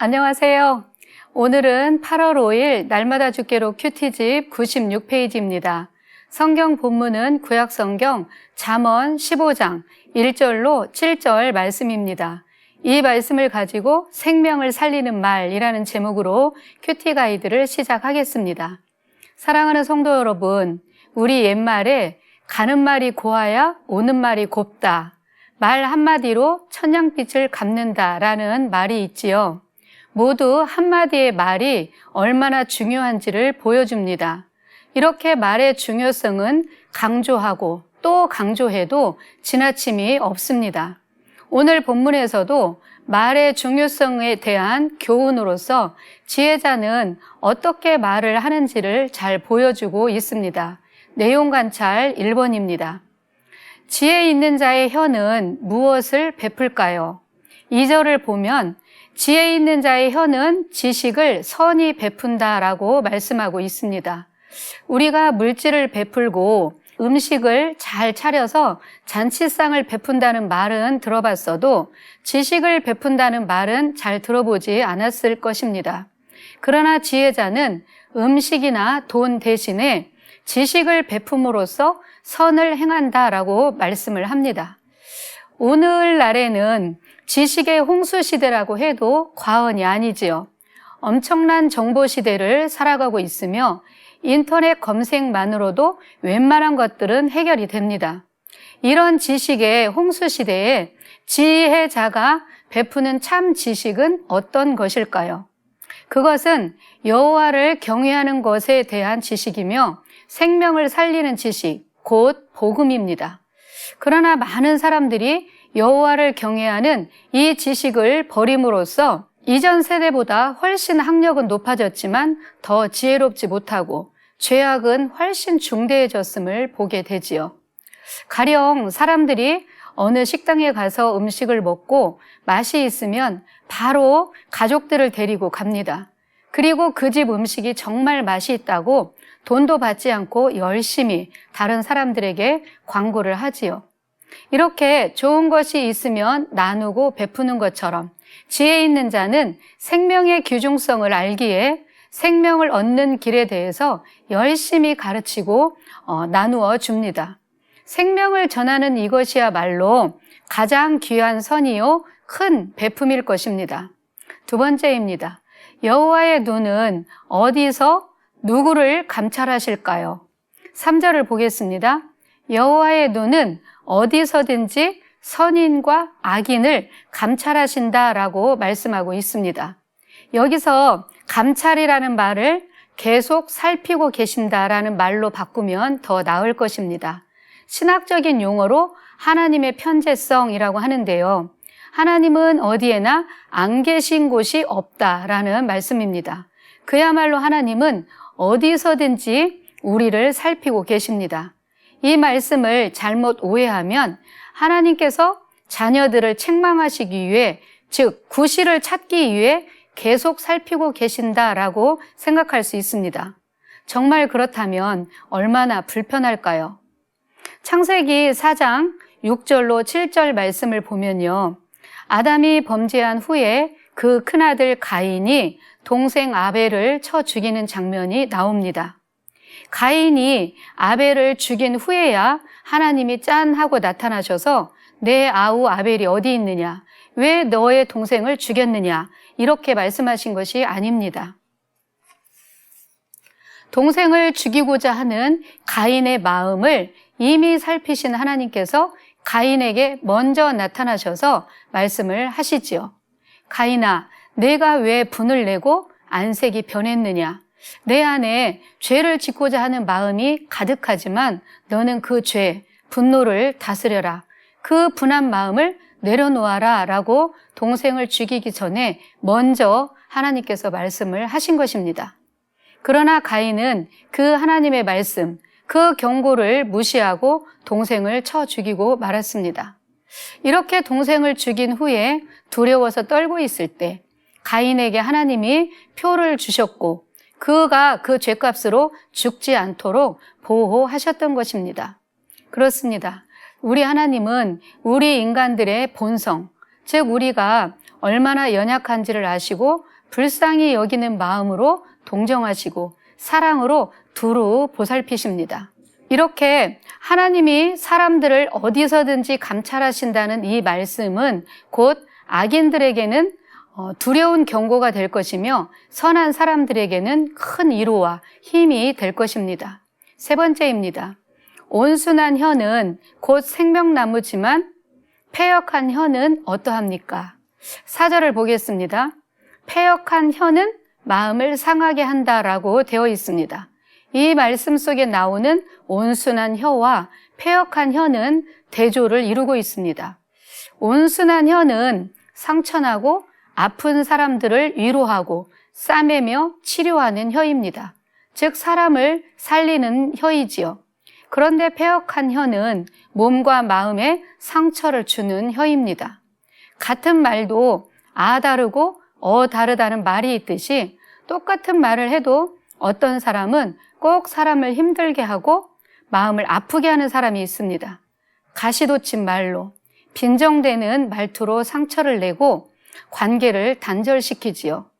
안녕하세요. 오늘은 8월 5일 날마다 주께로 큐티집 96페이지입니다. 성경 본문은 구약성경 잠언 15장 1절로 7절 말씀입니다. 이 말씀을 가지고 생명을 살리는 말이라는 제목으로 큐티 가이드를 시작하겠습니다. 사랑하는 성도 여러분, 우리 옛말에 가는 말이 고와야 오는 말이 곱다. 말 한마디로 천냥빛을 갚는다라는 말이 있지요. 모두 한마디의 말이 얼마나 중요한지를 보여줍니다. 이렇게 말의 중요성은 강조하고 또 강조해도 지나침이 없습니다. 오늘 본문에서도 말의 중요성에 대한 교훈으로서 지혜자는 어떻게 말을 하는지를 잘 보여주고 있습니다. 내용 관찰 1번입니다. 지혜 있는 자의 혀는 무엇을 베풀까요? 2절을 보면 지혜 있는 자의 혀는 지식을 선히 베푼다라고 말씀하고 있습니다. 우리가 물질을 베풀고 음식을 잘 차려서 잔치상을 베푼다는 말은 들어봤어도 지식을 베푼다는 말은 잘 들어보지 않았을 것입니다. 그러나 지혜자는 음식이나 돈 대신에 지식을 베품으로써 선을 행한다라고 말씀을 합니다. 오늘날에는 지식의 홍수 시대라고 해도 과언이 아니지요. 엄청난 정보 시대를 살아가고 있으며 인터넷 검색만으로도 웬만한 것들은 해결이 됩니다. 이런 지식의 홍수 시대에 지혜자가 베푸는 참 지식은 어떤 것일까요? 그것은 여호와를 경외하는 것에 대한 지식이며 생명을 살리는 지식, 곧 복음입니다. 그러나 많은 사람들이 여호와를 경외하는 이 지식을 버림으로써 이전 세대보다 훨씬 학력은 높아졌지만 더 지혜롭지 못하고 죄악은 훨씬 중대해졌음을 보게 되지요. 가령 사람들이 어느 식당에 가서 음식을 먹고 맛이 있으면 바로 가족들을 데리고 갑니다. 그리고 그 집 음식이 정말 맛이 있다고 돈도 받지 않고 열심히 다른 사람들에게 광고를 하지요. 이렇게 좋은 것이 있으면 나누고 베푸는 것처럼 지혜 있는 자는 생명의 귀중성을 알기에 생명을 얻는 길에 대해서 열심히 가르치고 나누어 줍니다. 생명을 전하는 이것이야말로 가장 귀한 선이요 큰 베품일 것입니다. 두 번째입니다. 여호와의 눈은 어디서 누구를 감찰하실까요? 3절을 보겠습니다. 여호와의 눈은 어디서든지 선인과 악인을 감찰하신다라고 말씀하고 있습니다. 여기서 감찰이라는 말을 계속 살피고 계신다라는 말로 바꾸면 더 나을 것입니다. 신학적인 용어로 하나님의 편재성이라고 하는데요. 하나님은 어디에나 안 계신 곳이 없다라는 말씀입니다. 그야말로 하나님은 어디서든지 우리를 살피고 계십니다. 이 말씀을 잘못 오해하면 하나님께서 자녀들을 책망하시기 위해, 즉 구실을 찾기 위해 계속 살피고 계신다라고 생각할 수 있습니다. 정말 그렇다면 얼마나 불편할까요? 창세기 4장 6절로 7절 말씀을 보면요. 아담이 범죄한 후에 그 큰아들 가인이 동생 아벨을 쳐 죽이는 장면이 나옵니다. 가인이 아벨을 죽인 후에야 하나님이 짠 하고 나타나셔서 내 아우 아벨이 어디 있느냐? 왜 너의 동생을 죽였느냐? 이렇게 말씀하신 것이 아닙니다. 동생을 죽이고자 하는 가인의 마음을 이미 살피신 하나님께서 가인에게 먼저 나타나셔서 말씀을 하시지요. 가인아, 내가 왜 분을 내고 안색이 변했느냐? 내 안에 죄를 짓고자 하는 마음이 가득하지만 너는 그 죄, 분노를 다스려라. 그 분한 마음을 내려놓아라 라고 동생을 죽이기 전에 먼저 하나님께서 말씀을 하신 것입니다. 그러나 가인은 그 하나님의 말씀, 그 경고를 무시하고 동생을 쳐 죽이고 말았습니다. 이렇게 동생을 죽인 후에 두려워서 떨고 있을 때 가인에게 하나님이 표를 주셨고 그가 그 죄값으로 죽지 않도록 보호하셨던 것입니다. 그렇습니다. 우리 하나님은 우리 인간들의 본성, 즉 우리가 얼마나 연약한지를 아시고 불쌍히 여기는 마음으로 동정하시고 사랑으로 두루 보살피십니다. 이렇게 하나님이 사람들을 어디서든지 감찰하신다는 이 말씀은 곧 악인들에게는 두려운 경고가 될 것이며 선한 사람들에게는 큰 위로와 힘이 될 것입니다. 세 번째입니다. 온순한 혀는 곧 생명나무지만 패역한 혀는 어떠합니까? 4절을 보겠습니다. 패역한 혀는 마음을 상하게 한다라고 되어 있습니다. 이 말씀 속에 나오는 온순한 혀와 패역한 혀는 대조를 이루고 있습니다. 온순한 혀는 상처나고 아픈 사람들을 위로하고 싸매며 치료하는 혀입니다. 즉 사람을 살리는 혀이지요. 그런데 패역한 혀는 몸과 마음에 상처를 주는 혀입니다. 같은 말도 다르고 다르다는 말이 있듯이 똑같은 말을 해도 어떤 사람은 꼭 사람을 힘들게 하고 마음을 아프게 하는 사람이 있습니다. 가시돋친 말로, 빈정대는 말투로 상처를 내고 관계를 단절시키지요.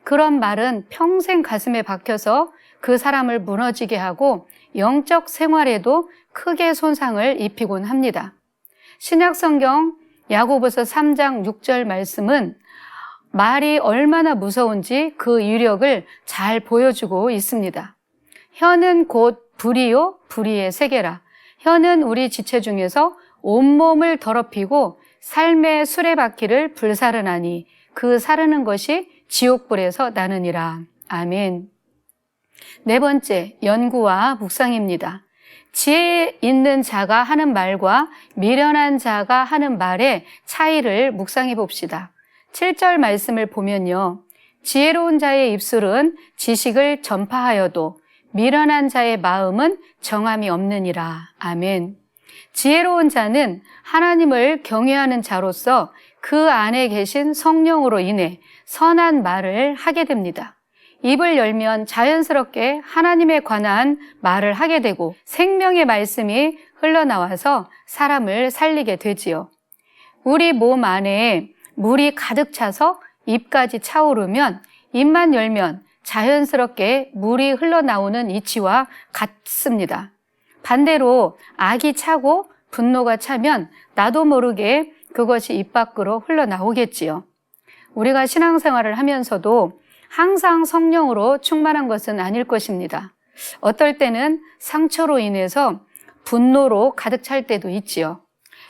그런 말은 평생 가슴에 박혀서 그 사람을 무너지게 하고 영적 생활에도 크게 손상을 입히곤 합니다. 신약성경 야고보서 3장 6절 말씀은 말이 얼마나 무서운지 그 위력을 잘 보여주고 있습니다. 혀는 곧 불이요 불의의 세계라. 혀는 우리 지체 중에서 온몸을 더럽히고 삶의 수레바퀴를 불사르나니 그 사르는 것이 지옥불에서 나느니라. 아멘. 네 번째, 연구와 묵상입니다. 지혜 있는 자가 하는 말과 미련한 자가 하는 말의 차이를 묵상해 봅시다. 7절 말씀을 보면요. 지혜로운 자의 입술은 지식을 전파하여도 미련한 자의 마음은 정함이 없느니라. 아멘. 지혜로운 자는 하나님을 경외하는 자로서 그 안에 계신 성령으로 인해 선한 말을 하게 됩니다. 입을 열면 자연스럽게 하나님에 관한 말을 하게 되고 생명의 말씀이 흘러나와서 사람을 살리게 되지요. 우리 몸 안에 물이 가득 차서 입까지 차오르면 입만 열면 자연스럽게 물이 흘러나오는 이치와 같습니다. 반대로 악이 차고 분노가 차면 나도 모르게 그것이 입 밖으로 흘러나오겠지요. 우리가 신앙생활을 하면서도 항상 성령으로 충만한 것은 아닐 것입니다. 어떨 때는 상처로 인해서 분노로 가득 찰 때도 있지요.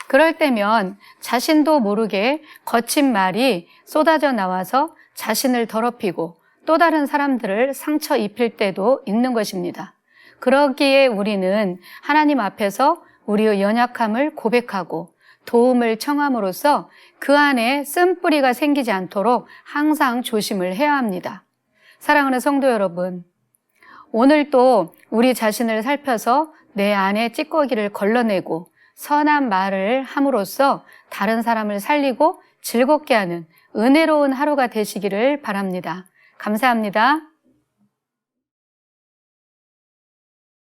그럴 때면 자신도 모르게 거친 말이 쏟아져 나와서 자신을 더럽히고 또 다른 사람들을 상처 입힐 때도 있는 것입니다. 그러기에 우리는 하나님 앞에서 우리의 연약함을 고백하고 도움을 청함으로써 그 안에 쓴뿌리가 생기지 않도록 항상 조심을 해야 합니다. 사랑하는 성도 여러분, 오늘 또 우리 자신을 살펴서 내 안에 찌꺼기를 걸러내고 선한 말을 함으로써 다른 사람을 살리고 즐겁게 하는 은혜로운 하루가 되시기를 바랍니다. 감사합니다.